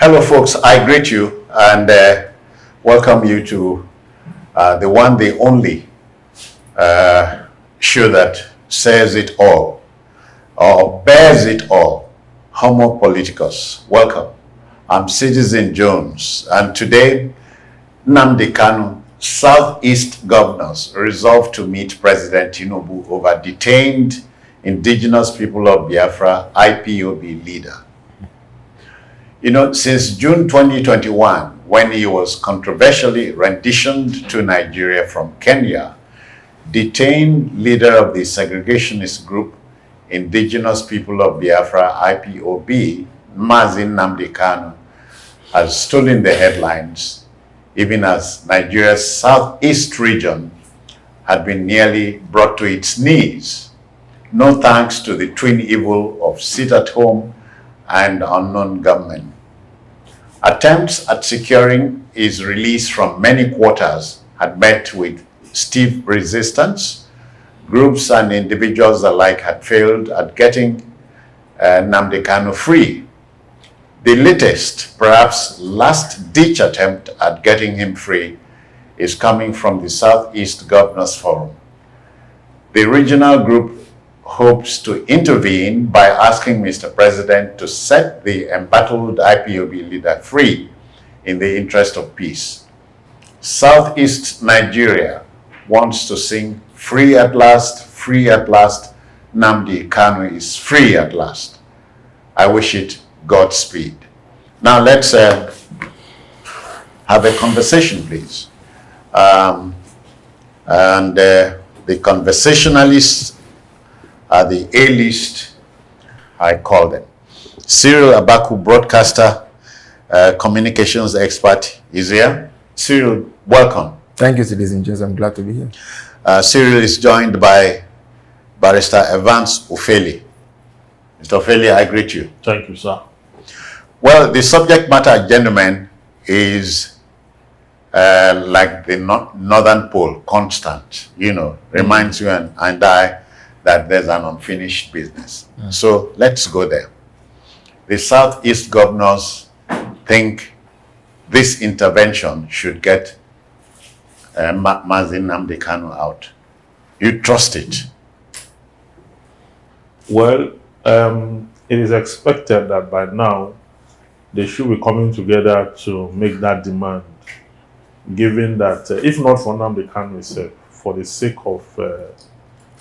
Hello, folks. I greet you and welcome you to the one, the only show that says it all or bears it all. Homo Politicus. Welcome. I'm Citizen Jones, and today, Nnamdi Kanu, Southeast governors resolved to meet President Tinubu over detained indigenous people of Biafra IPOB leader. You know, since June 2021, when he was controversially renditioned to Nigeria from Kenya, detained leader of the segregationist group Indigenous People of Biafra IPOB, Nnamdi Kanu, has stolen the headlines, even as Nigeria's southeast region had been nearly brought to its knees. No thanks to the twin evil of sit-at-home and unknown gunmen. Attempts at securing his release from many quarters had met with stiff resistance. Groups and individuals alike had failed at getting Nnamdi Kanu free. The latest, perhaps last-ditch attempt at getting him free is coming from the Southeast Governors Forum. The regional group hopes to intervene by asking Mr. President to set the embattled IPOB leader free in the interest of peace. Southeast Nigeria wants to sing free at last, Nnamdi Kanu is free at last. I wish it Godspeed. Now let's have a conversation, please. The conversationalists are the A-list, I call them. Cyril Abaku, broadcaster, communications expert, is here. Cyril, welcome. Thank you, Citizen Jones. I'm glad to be here. Cyril is joined by Barrister Evans Ofeli. Mr. Ofeli, I greet you. Thank you, sir. Well, the subject matter, gentlemen, is like the Northern Pole, constant, reminds you and I that there's an unfinished business. So let's go there. The Southeast governors think this intervention should get Nnamdi Kanu out. You trust it? Well, it is expected that by now they should be coming together to make that demand, given that if not for Nnamdi Kanu itself, for the sake of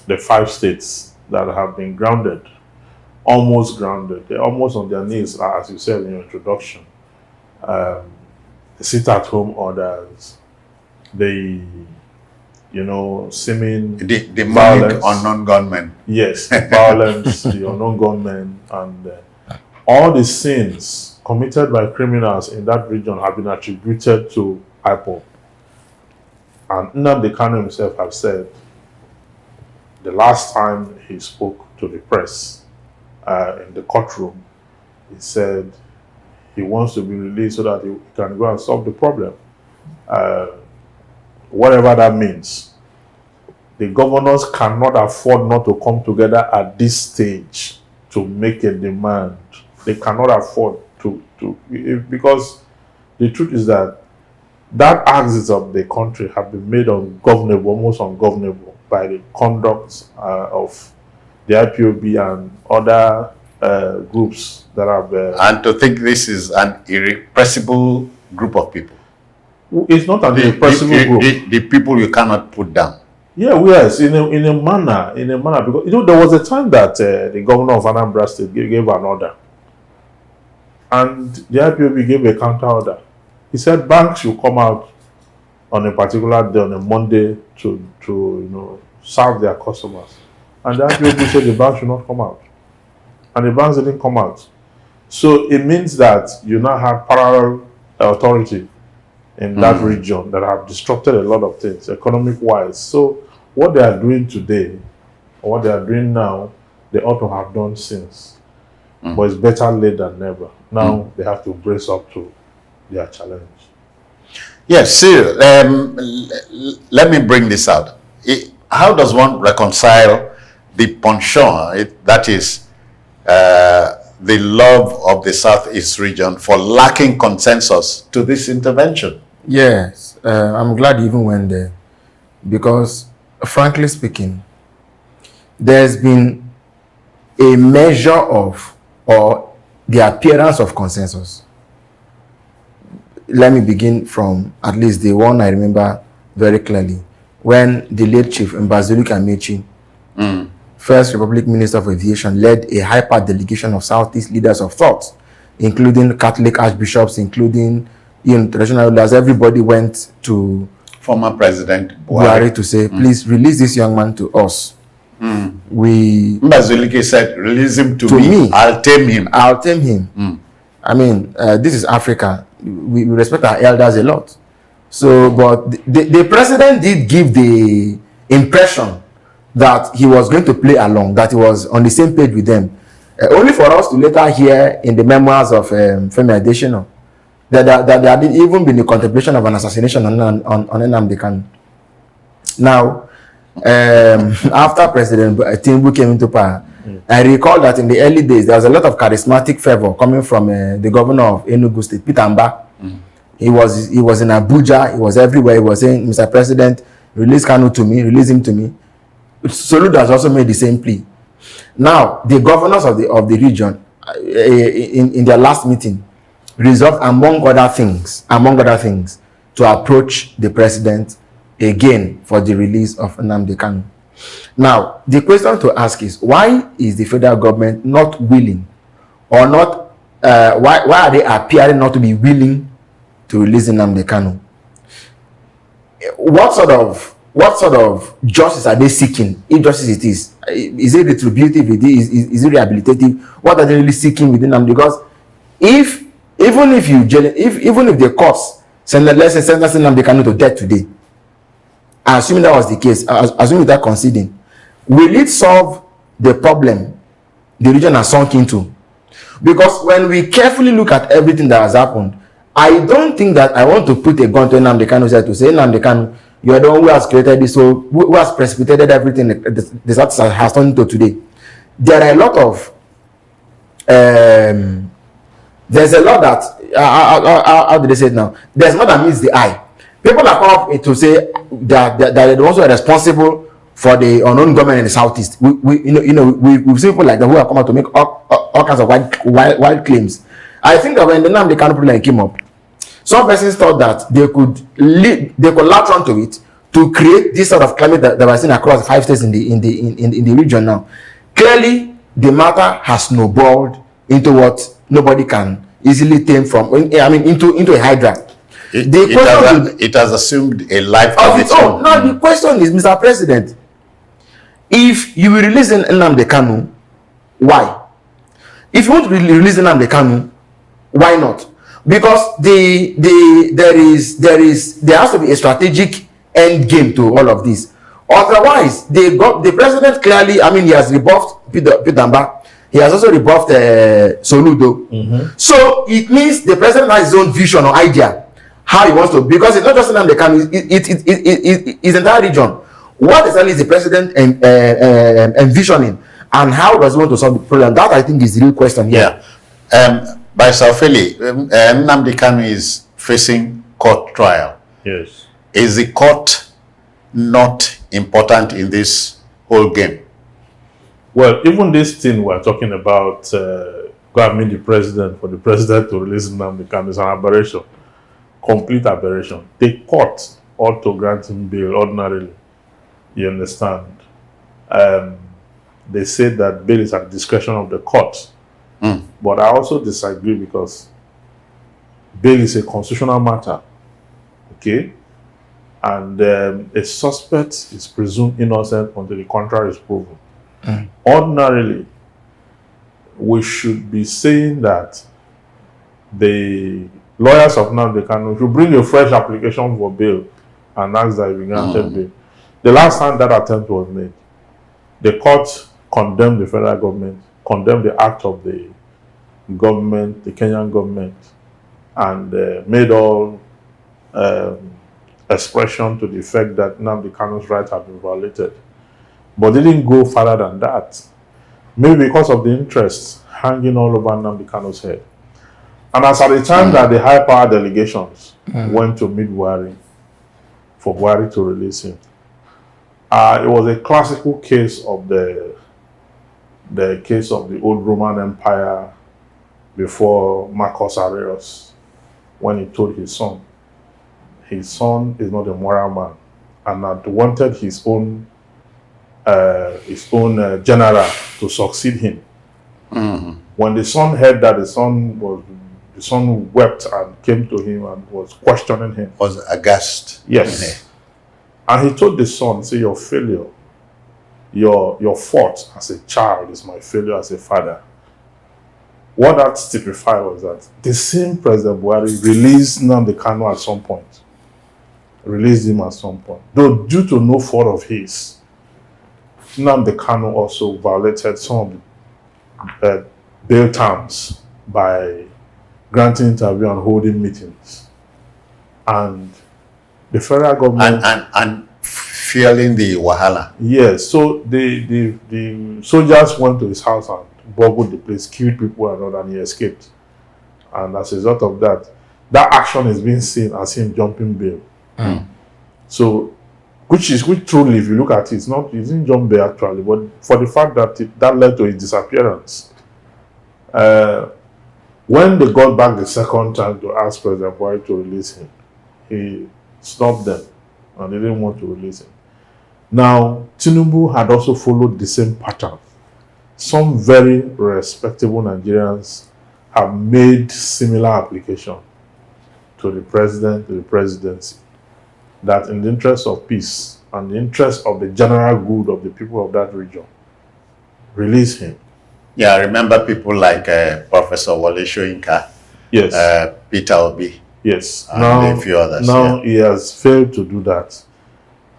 the 5 states that have been grounded, almost grounded, they're almost on their knees, as you said in your introduction. The sit-at-home orders, the seeming the violence, unknown gunmen. Yes, the violence, the unknown gunmen, and all the sins committed by criminals in that region have been attributed to IPOB. And Nnamdi Kanu himself has said, the last time he spoke to the press in the courtroom, he said he wants to be released so that he can go and solve the problem. Whatever that means. The governors cannot afford not to come together at this stage to make a demand. They cannot afford to because the truth is that axis of the country have been made ungovernable, almost ungovernable, by the conduct of the IPOB and other groups that have... and to think this is an irrepressible group of people. It's not an irrepressible group. The people you cannot put down. Yeah, yes, in a manner, because there was a time that the governor of Anambra State gave an order, and the IPOB gave a counter order. He said banks should come out on a particular day, on a Monday, to serve their customers, and the IPOB said the banks should not come out, and the banks didn't come out. So it means that you now have parallel authority in that region that have disrupted a lot of things, economic-wise. So what they are doing today, or what they are doing now, they ought to have done since. But it's better late than never. Now they have to brace up to their challenge. Yes, Cyril, let me bring this out. How does one reconcile the penchant, that is the love of the Southeast region for lacking consensus to this intervention? Yes, I'm glad you even went there because, frankly speaking, there's been a measure of or the appearance of consensus. Let me begin from at least the one I remember very clearly when the late Chief Mbazulu Amechi, First Republic Minister of Aviation, led a hyper delegation of Southeast leaders of thought, including Catholic archbishops, including traditional rulers. Everybody went to Former President Buhari to say, please release this young man to us. Mbazulike said, release him to me. I'll tame him. I'll tame him. I mean, this is Africa. We respect our elders a lot. So, but the president did give the impression that he was going to play along, that he was on the same page with them. Only for us to later hear in the memoirs of Femi Adesina that there had even been a contemplation of an assassination on Nnamdi Kanu. Now, after President Tinubu came into power, I recall that in the early days there was a lot of charismatic fervor coming from the governor of Enugu State, Peter Mba. He was in Abuja, he was everywhere. He was saying, Mr. President, release Kanu to me, release him to me. Soludo has also made the same plea. Now, the governors of the region, in their last meeting, resolved among other things, to approach the president again for the release of Nnamdi Kanu. Now, the question to ask is, why is the federal government not willing, or not? Why are they appearing not to be willing to release Nnamdi Kanu? What sort of justice are they seeking? If justice it is it retributive? Is it rehabilitative? What are they really seeking within them? Because even if the courts send, let's say, sentence Nnamdi Kanu to death today, assuming that was the case, assuming that conceding, will it solve the problem the region has sunk into? Because when we carefully look at everything that has happened, I don't think that I want to put a gun to Nnamdi Kanu's head to say, Nnamdi Kanu, you are the one who has created this, so who has precipitated everything this has turned into today. There are a lot of there's a lot that how do they say it now? There's more than meets the eye. People have come up to say that they're the ones who are responsible for the unknown government in the southeast. We've seen people like that who have come out to make all kinds of wild claims. I think that when the Nnamdi Kanu problem came up, some persons thought that they could latch onto it to create this sort of climate that we're seeing across 5 states in the region now. Clearly, the matter has snowballed into what nobody can easily tame from. I mean, into a hydra. It has assumed a life of its own. Now the question is, Mr. President, if you will release Nnamdi Kanu, why? If you want to release Nnamdi Kanu, why not? Because there has to be a strategic end game to all of this. Otherwise, the president clearly, I mean, he has rebuffed Peter Mba. He has also rebuffed Soludo. So it means the president has his own vision or idea how he wants to, because it's not just Nnamdi Kanu, it's entire region. What exactly is the president envisioning, and how does he want to solve the problem? That, I think, is the real question here. Yeah. By Saufeli, Nnamdi Kanu is facing court trial. Yes. Is the court not important in this whole game? Well, even this thing we're talking about, go and meet the president, for the president to release Nnamdi Kanu, is an aberration. Complete aberration. The court ought to grant him bail ordinarily. You understand? They said that bail is at the discretion of the court. But I also disagree, because bail is a constitutional matter. Okay? And a suspect is presumed innocent until the contrary is proven. Ordinarily, we should be saying that the lawyers of Nnamdi Kanu should bring a fresh application for bail and ask that he be granted bail. The last time that attempt was made, the court condemned the federal government, condemned the act of the government, the Kenyan government, and made all expression to the effect that Nnamdi Kanu's rights have been violated. But they didn't go further than that. Maybe because of the interests hanging all over Nnamdi Kanu's head. And as at the time that the high power delegations went to meet Buhari for Buhari to release him, it was a classical case of the case of the old Roman Empire before Marcus Aurelius, when he told his son is not a moral man, and had wanted his own general to succeed him. When the son heard that, the son wept and came to him and was questioning him. Was aghast. Yes. And he told the son, say, your failure, your fault as a child is my failure as a father. What that typified was that the same President Buhari released Nnamdi Kanu at some point. Released him at some point. Though due to no fault of his, Nnamdi Kanu also violated some of the bail terms by granting interview and holding meetings. And the federal government... And feeling the wahala. Yes, so the soldiers went to his house and burgled the place, killed people and all, and he escaped. And as a result of that, that action is being seen as him jumping bail. So, which truly, if you look at it, he didn't jump bail actually, but for the fact that that led to his disappearance. When they got back the second time to ask President Buhari to release him, he stopped them and they didn't want to release him. Now, Tinubu had also followed the same pattern. Some very respectable Nigerians have made similar application to the president, to the presidency, that in the interest of peace and the interest of the general good of the people of that region, release him. Yeah, I remember people like Professor Wole Soyinka, Yes. Peter Obi, Yes. and a few others. Now he has failed to do that.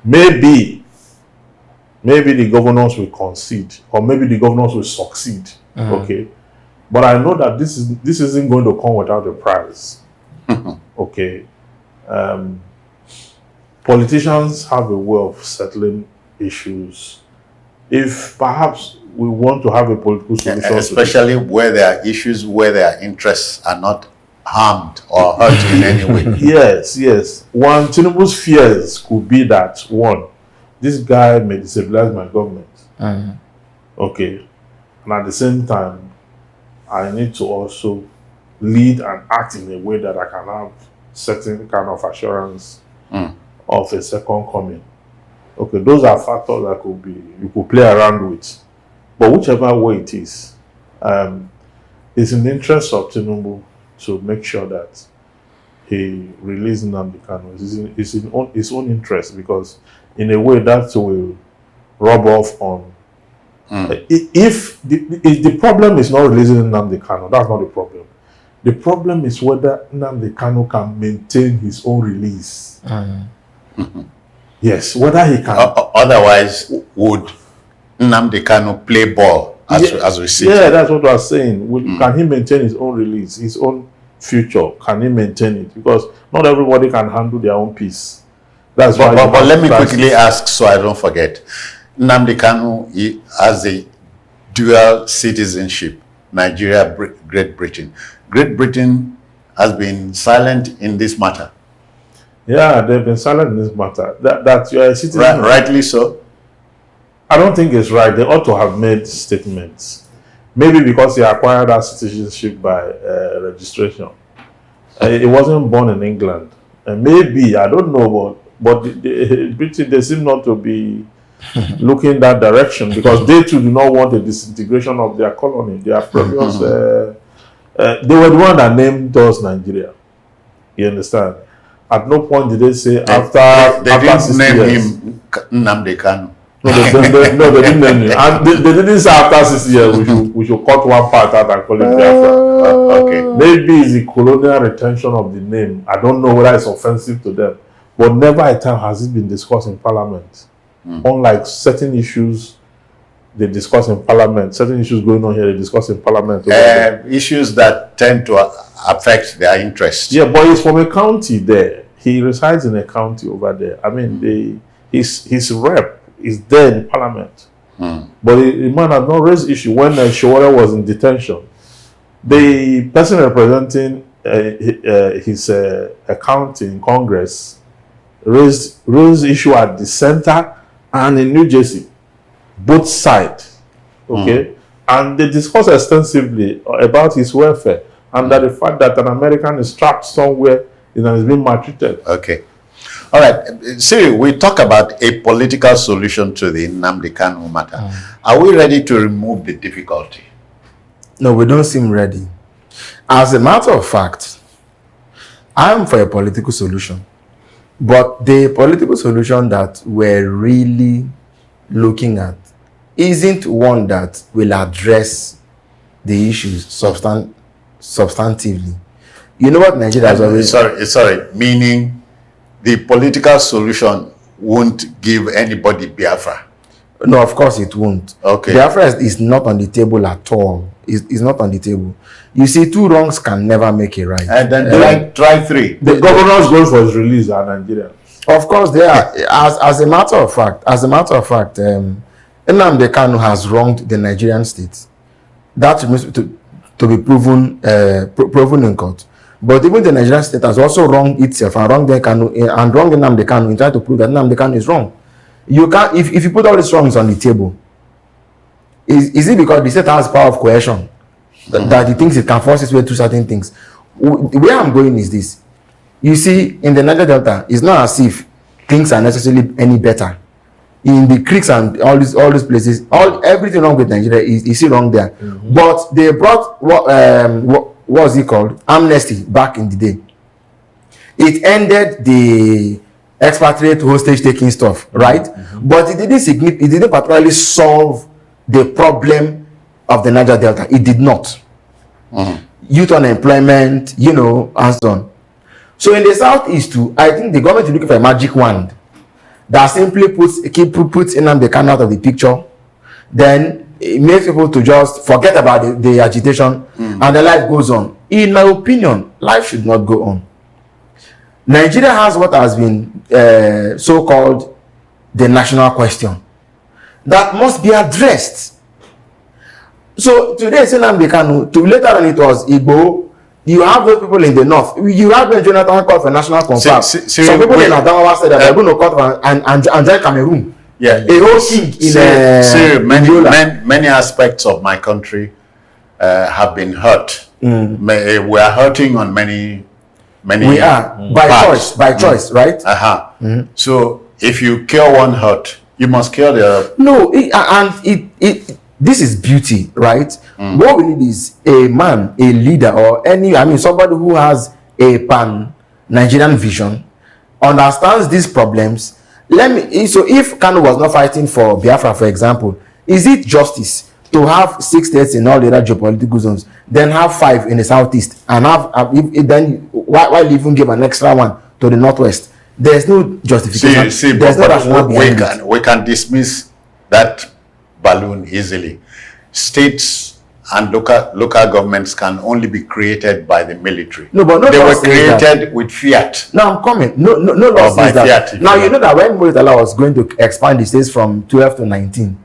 Maybe the governors will concede, or maybe the governors will succeed. Okay. But I know that this isn't going to come without a price. Okay. Politicians have a way of settling issues. If perhaps we want to have a political solution, especially where there are issues where their interests are not harmed or hurt in any way. Yes. One Tinubu's fears could be that, one, this guy may destabilize my government. Okay. And at the same time, I need to also lead and act in a way that I can have certain kind of assurance of a second coming. Okay, those are factors that you could play around with. But whichever way it is, it's in the interest of Tinubu to make sure that he releases Nnamdi Kanu. It's in his own interest, because in a way that will rub off on... If the problem is not releasing Nnamdi Kanu, that's not the problem. The problem is whether Nnamdi Kanu can maintain his own release. Yes, whether he can... Otherwise, would Nnamdi Kanu play ball as we see? Yeah, that's what I was saying. Can he maintain his own release, his own future? Can he maintain it? Because not everybody can handle their own peace. That's why. But let me quickly ask, so I don't forget. Nnamdi Kanu has a dual citizenship, Nigeria, Great Britain. Great Britain has been silent in this matter. Yeah, they've been silent in this matter. That you are a citizen. Rightly so. I don't think it's right. They ought to have made statements. Maybe because he acquired that citizenship by registration. He wasn't born in England. And maybe, I don't know, but Britain, they seem not to be looking that direction, because they too do not want a disintegration of their colony. Their previous, they were the one that named us Nigeria. You understand? At no point did they say after didn't name years, him Nnamdi Kanu. No, they didn't name him. And they didn't say after 6 years we should cut one part out and call it Biafra. Okay. Maybe it's the colonial retention of the name. I don't know whether it's offensive to them. But never a time has it been discussed in Parliament. Unlike certain issues they discuss in Parliament, certain issues going on here they discuss in Parliament. Issues that tend to affect their interests. Yeah, but he's from a county there. He resides in a county over there. I mean, his rep is there in Parliament. But the man had not raised issue when Shawara was in detention. The person representing his account in Congress raised issue at the center and in New Jersey, both sides. Okay, and they discussed extensively about his welfare and that the fact that an American is trapped somewhere and is being maltreated. Okay. All right. See, we talk about a political solution to the Nnamdi Kanu matter. Are we ready to remove the difficulty? No, we don't seem ready. As a matter of fact, I'm for a political solution. But the political solution that we're really looking at isn't one that will address the issues substantively. You know what Nigeria has always... Sorry. Meaning the political solution won't give anybody Biafra. No, of course it won't. Okay. Biafra is not on the table at all. It's not on the table. You see, two wrongs can never make a right. And then try three. The governor's going for his release are Nigerians. Of course, they are. As a matter of fact, Nnamdi Kanu has wronged the Nigerian state. That remains to be proven in court. But even the Nigerian state has also wronged itself and wronged Nnamdi Kanu in trying to prove that Nnamdi Kanu is wrong. You can't, if you put all these wrongs on the table, is it because the state has power of coercion that it thinks it can force its way through certain things? Where I'm going is this. You see, in the Niger Delta, it's not as if things are necessarily any better. In the creeks and all these places, everything wrong with Nigeria is still wrong there. But they brought what was it called? Amnesty back in the day. It ended the expatriate hostage taking stuff, right? But it didn't particularly solve the problem of the Niger Delta. It did not. Youth unemployment, and so on. So in the southeast too, I think the government is looking for a magic wand that simply puts Nnamdi Kanu out of the picture. Then it makes people to just forget about the agitation and the life goes on. In my opinion, life should not go on. Nigeria has what has been so-called the national question that must be addressed. So today it's Nnamdi Kanu, later on it was Igbo. You have those people in the north. You have when Jonathan called for national confab. Some people in Adamawa said that they're going to call for and join Cameroon. Yeah, a whole king in many aspects of my country have been hurt. We are hurting on many. We are by choice, right? So if you cure one hurt, you must cure the other. No, this is beauty, right? What we need is a man, a leader, or somebody who has a pan-Nigerian vision, understands these problems. So if Kanu was not fighting for Biafra, for example, is it justice to have 6 states in all the other geopolitical zones, then have 5 in the southeast, and then why even give an extra one to the northwest? There's no justification. There's no rationale behind it. We can dismiss that balloon easily. States and local governments can only be created by the military. No, but they were created with fiat. No, I'm coming. No law says that. Fiat, now you know that when Muritala was going to expand the states from 12 to 19,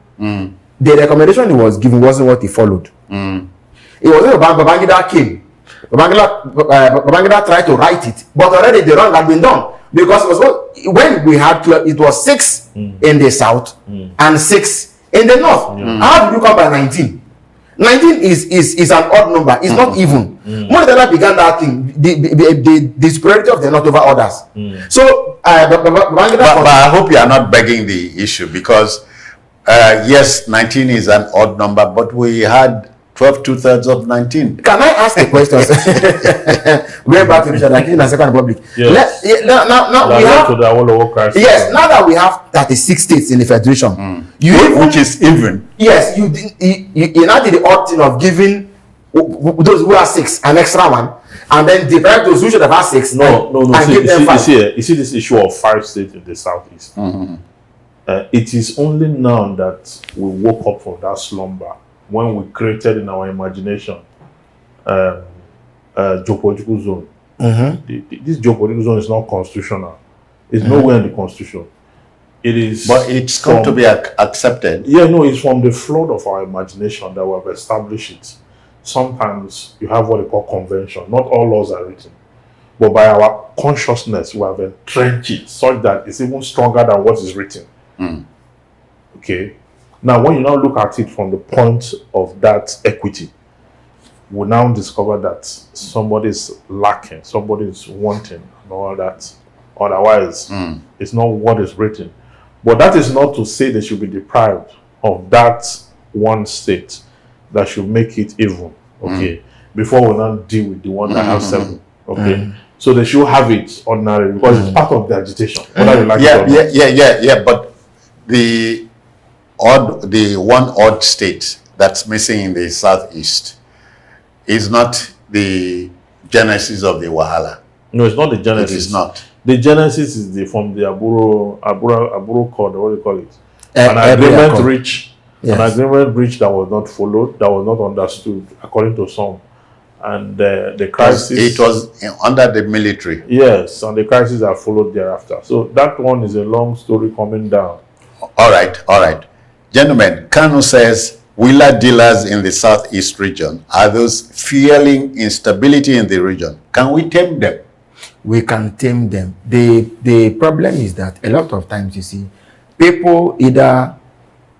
the recommendation he was given wasn't what he followed. It wasn't Babangida came. Babangida tried to write it, but already the wrong had been done. Because it was when we had 12, it was 6 in the south and 6 in the north. How did you come by 19? 19 is an odd number. It's not even. Muritala began that thing, the superiority of the north over others. So, but I hope you are not begging the issue, because yes, 19 is an odd number, but we had 12 2/3 of 19. Can I ask a question? Going back to Richard, like in the Second Republic. Yes. Now we have to the World War crisis. Yes. Now that we have 36 states in the federation, which is even. Yes, you now did the odd thing of giving those who are 6 an extra one, and then deprive those who should have had 6. No. And give them 5. You see this issue of 5 states in the southeast. It is only now that we woke up from that slumber, when we created in our imagination geopolitical zone. This geopolitical zone is not constitutional. It's nowhere in the constitution. It is, but it's going to be accepted. Yeah, no, it's from the flood of our imagination that we have established it. sometimes you have what they call convention. Not all laws are written, but by our consciousness, we have entrenched it such that it's even stronger than what is written. Okay. Now, when you now look at it from the point of that equity, we now discover that somebody is lacking, somebody is wanting, and all that. Otherwise, it's not what is written. But that is not to say they should be deprived of that one state that should make it even. Okay. Before we now deal with the one that has 7. Okay. So they should have it ordinary because it's part of the agitation. Whether you like it or not. Yeah. But the one odd state that's missing in the southeast is not the genesis of the Wahala. No, it's not the genesis. It is not. The genesis is from the Aburo Code, what do you call it? An agreement reached. Yes. An agreement reached that was not followed, that was not understood, according to some. And the crisis. It was under the military. Yes, and the crisis that followed thereafter. So that one is a long story coming down. All right. Gentlemen, Kanu says wheeler dealers in the southeast region are those feeling instability in the region. Can we tame them? We can tame them. The problem is that a lot of times, you see, people either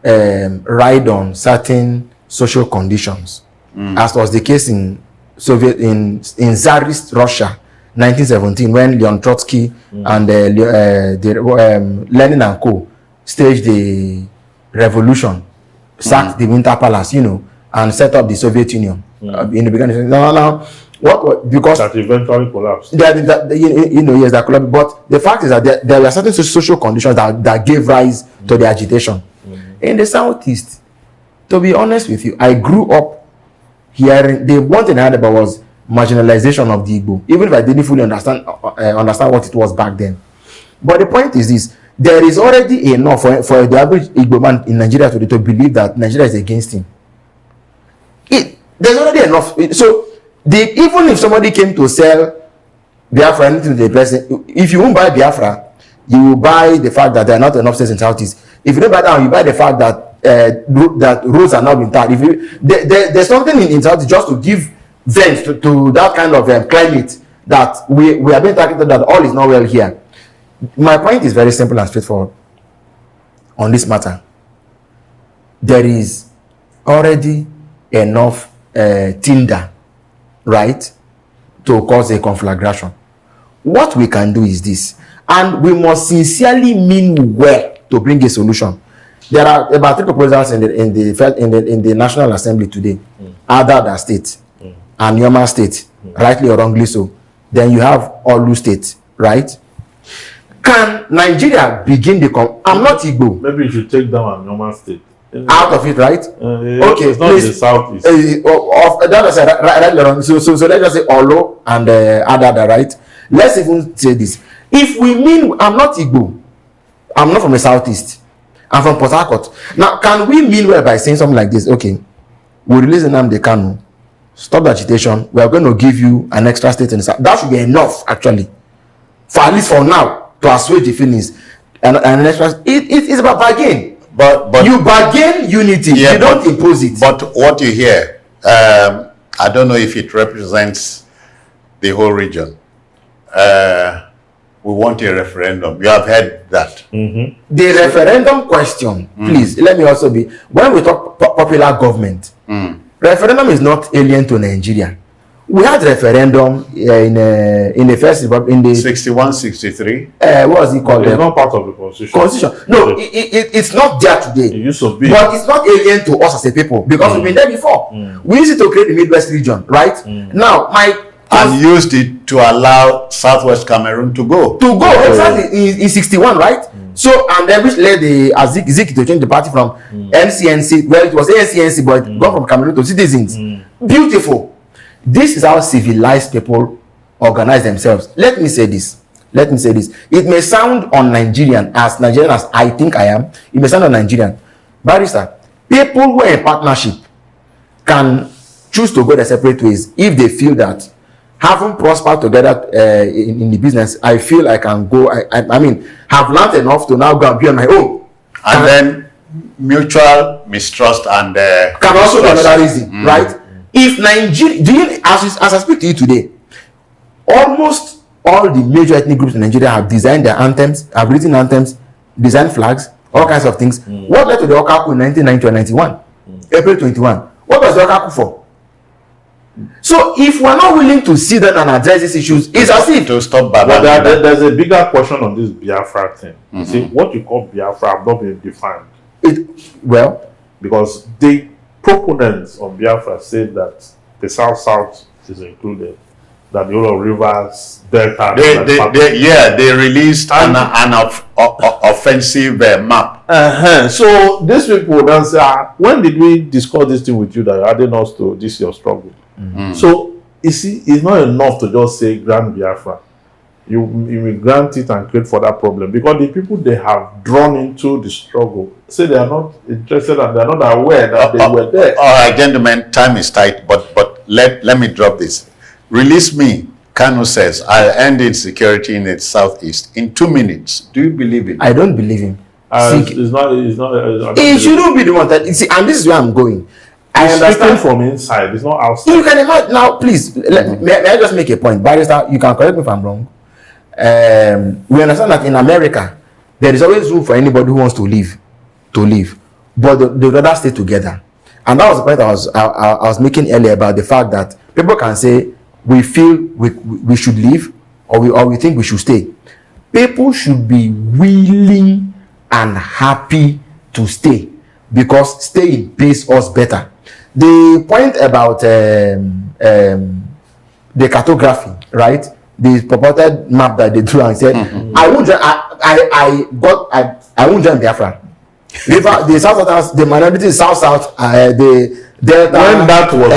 ride on certain social conditions, as was the case in Tsarist Russia, 1917, when Leon Trotsky and Lenin and co. staged the revolution, sacked the Winter Palace, and set up the Soviet Union in the beginning. Now, because that eventually collapsed. Yes, that collapsed. But the fact is that there were certain social conditions that gave rise to the agitation. In the southeast, to be honest with you, I grew up hearing the one thing I heard about was marginalization of the Igbo, even if I didn't fully understand what it was back then. But the point is this: there is already enough for the average Igbo man in Nigeria today to believe that Nigeria is against him. There's already enough. So even if somebody came to sell Biafra anything to the person, if you won't buy Biafra, you will buy the fact that there are not enough states in Southeast. If you don't buy that, you buy the fact that that roads are now being tarred. There's something in Southeast just to give vent to that kind of climate that we are being targeted, that all is not well here. My point is very simple and straightforward on this matter. There is already enough tinder, right, to cause a conflagration. What we can do is this, and we must sincerely mean well to bring a solution. There are about 3 proposals in the National Assembly today. Ada State, and Yoma State, rightly or wrongly so. Then you have Olu State, right? Can Nigeria begin the I'm not Igbo. Maybe you should take down Yoma State. Out of it, right? Okay, it's not the southeast. So let's just say Olo and Adada, right? Let's even say this. If we mean, I'm not Igbo, I'm not from the southeast, I'm from Port Harcourt. Now, can we mean well by saying something like this? Okay, we release Nnamdi Kanu, stop the agitation, we are going to give you an extra state in the south. That should be enough, actually, for at least for now, to assuage the feelings. And an extra, it's about bargain. But you bargain unity, you don't impose it. But what you hear, I don't know if it represents the whole region. We want a referendum. You have heard that. The referendum question, please, let me also be, when we talk popular government, referendum is not alien to Nigeria. We had referendum in the first in the 61, 63. What was it called? It's not part of the constitution. No, it's not there today. It used to be, but it's not alien to us as a people because we've been there before. We used it to create the Midwest region, right? Now, and used it to allow Southwest Cameroon to go. Exactly in 61, right? So, and then which led the Zik to change the party from NCNC, well, it was NCNC, but it got from Cameroon to Citizens. Beautiful. This is how civilized people organize themselves. Let me say this. It may sound un-Nigerian, as Nigerian as I think I am. It may sound un-Nigerian. Barrister, people who are in partnership can choose to go their separate ways if they feel that having prospered together in the business, I feel I can go, I mean, have learned enough to now go and be on my own. And then mutual mistrust and can also be another reason, right? If Nigeria, as I speak to you today, almost all the major ethnic groups in Nigeria have designed their anthems, have written anthems, designed flags, all kinds of things. What led to the Okaku in 1990 or 91? April 21. What was the Okaku for? So if we're not willing to sit down and address these issues, it's as if to stop But Babangida. there's a bigger question on this Biafra thing. You see, what you call Biafra have not been defined. Because the proponents of Biafra said that the South is included, that the whole of Rivers, Delta, They released an offensive map. So these people then say, when did we discuss this thing with you that you're adding us to this your struggle? So you see, it's not enough to just say grant Biafra. You will grant it and create further problem, because the people they have drawn into the struggle say they are not interested and they are not aware that they were there. All right, gentlemen, time is tight, but let me drop this. Release me, Kanu'S says, I'll end insecurity in the southeast in 2 minutes. Do you believe it? I don't believe him. It's not. It shouldn't be the one that, see, and this is where I'm going. I understand from inside. It's not outside. You can imagine now. Please, may I just make a point, Barrister? You can correct me if I'm wrong. We understand that in America there is always room for anybody who wants to leave, but they rather stay together. And that was the point I was making earlier about the fact that people can say we feel we should leave, or we think we should stay. People should be willing and happy to stay, because staying pays us better. The point about the cartography, right? The purported map that they drew and said, I won't join Biafra. The South, the minority is South, the Delta. When that was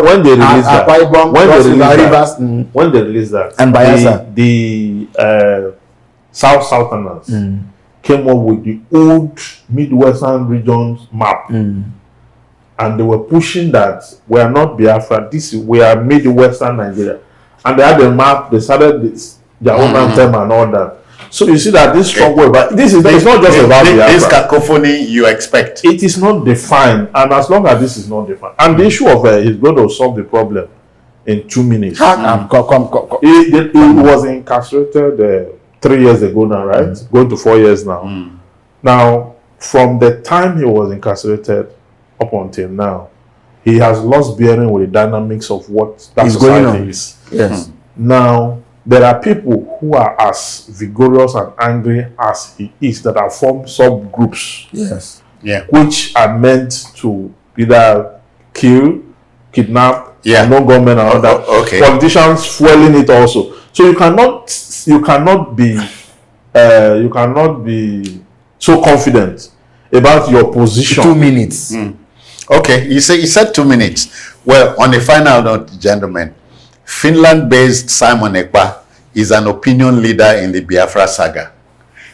when they released that, when they released that, and Bayelsa, the Southerners came up with the old Midwestern regions map, and they were pushing that we are not Biafra. We are Midwestern Nigeria. And they had a map, they started their own anthem and all that. So you see that this struggle, but it's not just about Biafra. This cacophony you expect. It is not defined, and as long as this is not defined, and the issue of is going to solve the problem in 2 minutes. He was incarcerated 3 years ago now, right? Going to 4 years now. Now, from the time he was incarcerated up until now, he has lost bearing with the dynamics of what that society is. Yes. Now, there are people who are as vigorous and angry as he is that have formed subgroups. Yes. Yeah. Which are meant to either kill, kidnap, no government and all that. Okay. Politicians fueling it also. So you cannot be so confident about your position. 2 minutes. Okay, you said 2 minutes. Well, on a final note, gentlemen, Finland-based Simon Ekpa is an opinion leader in the Biafra saga.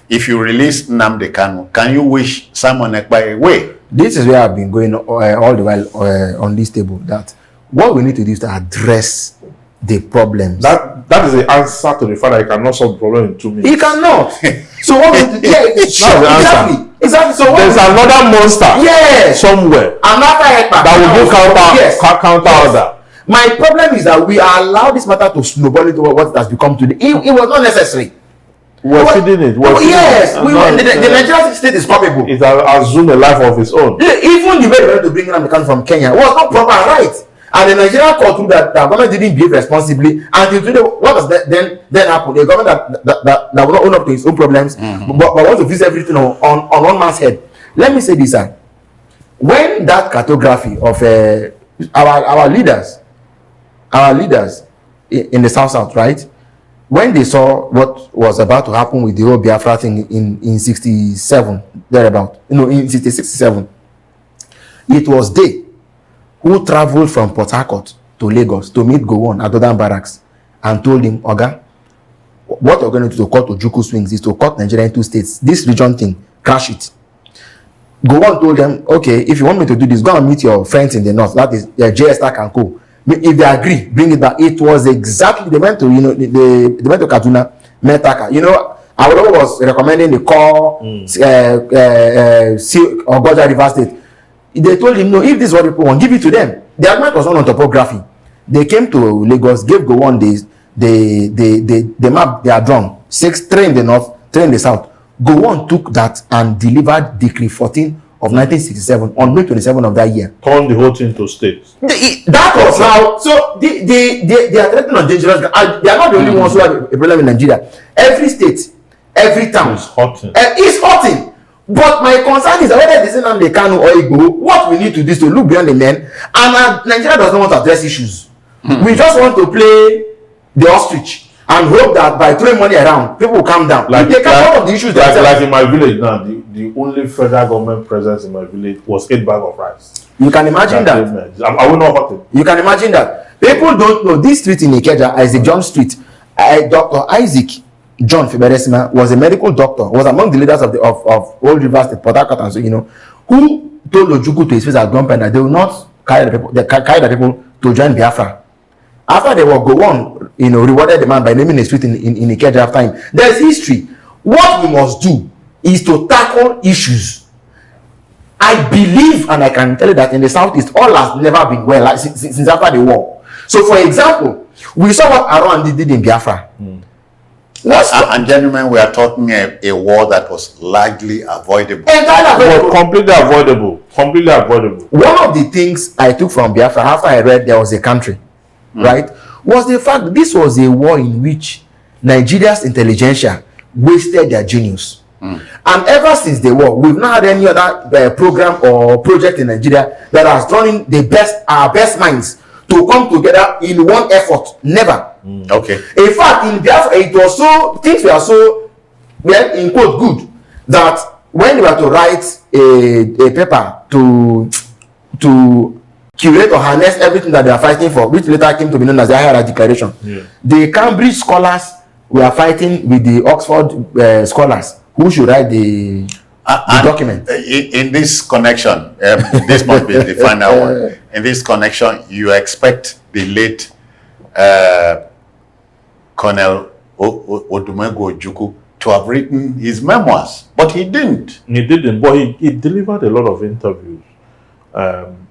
If you release Nnamdi Kanu, can you wish Simon Ekpa away? This is where I've been going all the while on this table. That what we need to do is to address the problems. That is the answer to the fact that you cannot solve the problem in 2 minutes. He cannot. So what we do? Exactly. So there's another monster. Somewhere. Another that will do counter order. My problem is that we allow this matter to snowball into what it has become today. It was not necessary. We're feeding it. The Nigerian state is culpable. It has assumed a life of its own. Even the way they went to bring Nnamdi from Kenya was not proper and right. And the Nigerian court ruled that the government didn't behave responsibly. Until today, what does then happen? The government that will not own up to its own problems, but wants to fix everything on one man's head. Let me say this, sir. When that cartography of our leaders in the South, right? When they saw what was about to happen with the whole Biafra thing in 67, thereabout, in 67, it was they who traveled from Port Harcourt to Lagos to meet Gowon at Dodan Barracks and told him, Oga, what we're going to do to cut Ojukwu swings is to cut Nigeria into states. This region thing, crash it. Gowon told them, okay, if you want me to do this, go and meet your friends in the north. That is JS and Co. If they agree, bring it back. It was exactly, they went to, they went to Kaduna, met Taka. Awolowo was recommending the core, Ogoja River State. They told him, no, if this is what people want, give it to them. the argument was not on topography. They came to Lagos, gave Gowon they mapped their drum, 3 in the north, 3 in the south. Gowon took that and delivered Decree 14 of 1967 on May 27 of that year. Turned the whole thing to state. That was how. So they are threatening on dangerous. They are not the only ones who have a problem in Nigeria. Every state, every town is hurting. It's hurting. But my concern is that whether they say Nnamdi Kanu or Igbo, what we need to do is to look beyond the men. And Nigeria does not want to address issues. We just want to play the ostrich and hope that by throwing money around, people will calm down. Like, they can't out of the issues like in my village now, the only federal government presence in my village was 8 bags of rice. You can imagine that. I will not hurt it. You can imagine that. People don't know this street in Ikeja, Isaac John Street. Dr. Isaac John Fiberesima was a medical doctor, was among the leaders of Old River State, Port Harcourt, and so who told Ojukwu to his face at gunpoint that they will not carry the people to join Biafra. After they were Gowon, rewarded the man by naming a street in Ikeja after him. There's history. What we must do is to tackle issues. I believe, and I can tell you that in the Southeast, all has never been well, like, since after the war. So, for example, we saw what Aron did in Biafra. And gentlemen, we are talking a war that was largely avoidable. Completely avoidable. Completely avoidable. One of the things I took from Biafra after I read There Was a Country, right, was the fact this was a war in which Nigeria's intelligentsia wasted their genius. And ever since the war, we've not had any other program or project in Nigeria that has drawn in our best minds to come together in one effort. Never. Okay. In fact, in Biafra, things were so, well, in quote, good, that when they were to write a paper to curate or harness everything that they are fighting for, which later came to be known as the Ahara Declaration, the Cambridge scholars were fighting with the Oxford scholars who should write the document. In this connection, this must be the final one. In this connection, you expect the late Colonel Odumegwu Ojukwu to have written his memoirs, but he didn't. He didn't, but he delivered a lot of interviews,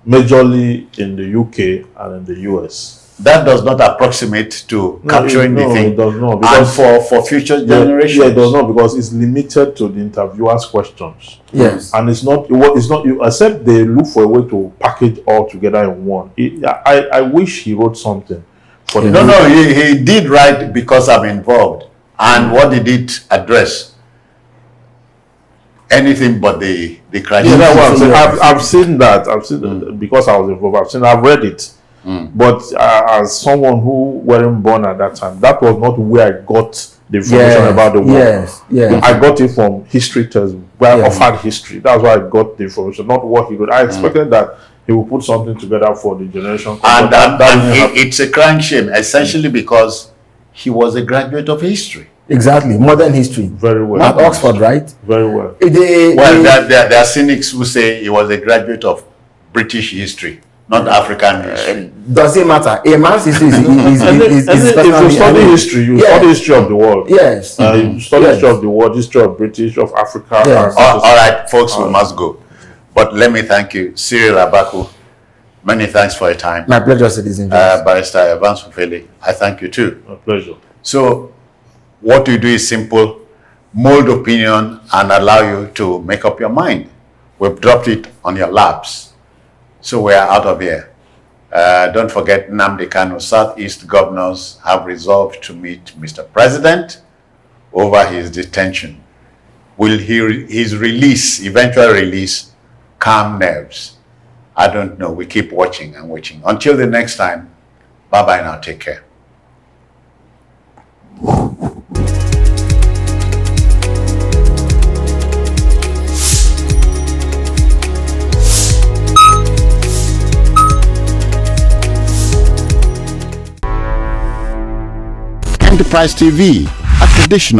majorly in the UK and in the US. That does not approximate to capturing the thing. It does not. Because and for future generations. Yeah, it does not, because it's limited to the interviewer's questions. Yes. And it's not except they look for a way to package all together in one. I wish he wrote something for the No, he did write Because I'm Involved. And what did it address? Anything but the crisis. Yeah, that's what I've seen that. I've seen that because I was involved. I've read it. But as someone who wasn't born at that time, that was not where I got the information about the war. Yes. I got it from history texts, where I offered history. That's why I got the information, not what he wrote. I expected that he would put something together for the generation. And it's a crying shame, essentially because he was a graduate of history. Exactly, modern history. Very well. Not Oxford, right? Very well. There are cynics who say he was a graduate of British history, not African history. Does it matter? A man's history is if you study history, you study history of the world. Yes. You study history of the world, history of British, of Africa. Yes. All right, folks, we must go. But let me thank you, Cyril Abaku. Many thanks for your time. My pleasure, citizen. Barrister Evans Fufele, I thank you too. My pleasure. So, what we do is simple: mold opinion and allow you to make up your mind. We've dropped it on your laps. So we are out of here. Don't forget, Nnamdi Kanu Southeast governors have resolved to meet Mr. President over his detention. Will his release, eventual release, calm nerves? I don't know. We keep watching and watching. Until the next time, bye-bye now. Take care. Enterprise TV, a traditional